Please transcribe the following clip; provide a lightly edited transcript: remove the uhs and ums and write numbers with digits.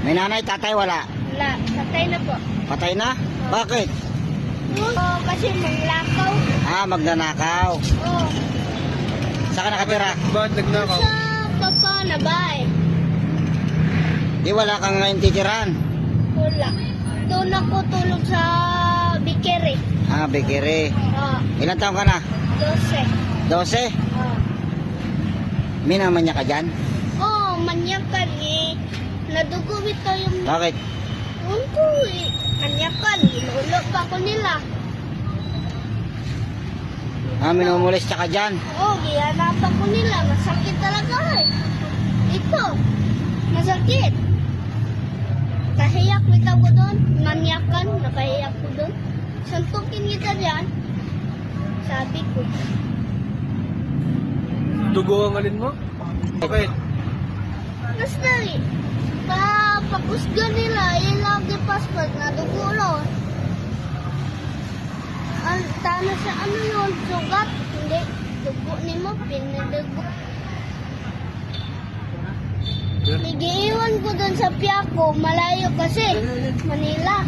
May nanay, tatay, wala. Wala, patay na po. Patay na? Bakit? Oo, kasi manglakaw. Magnanakaw. Oo. Saan ka nakatira? Ba't nagnakaw? Sa papa na bahay. Di wala kang ngayon titiran. Wala. Doon ako tulog sa Bikere. Bikiri. Oo, Ilan taong ka na? 12. 12? Oo. Minaman niya ka dyan? Oo, manyakan eh. Nadugo ito yung... Bakit? Unto eh. Manyakan. Inulo pa ko nila. Minumulis ka dyan? Oo, gihanapan ko nila. Masakit talaga eh. Ito. Masakit. Kahiyak kita ko doon. Manyakan. Nakahiyak ko doon. Santukin kita dyan. Sabi ko. Dugo ang alin mo? Bakit? Basta eh. Pakusga nila. Yung lagi passport na dugulo. Tama sa ano yun? Sugat. Hindi. Dugo ni mo. Pinadugo. Igiiwan ko doon sa Piaco. Malayo kasi. Manila.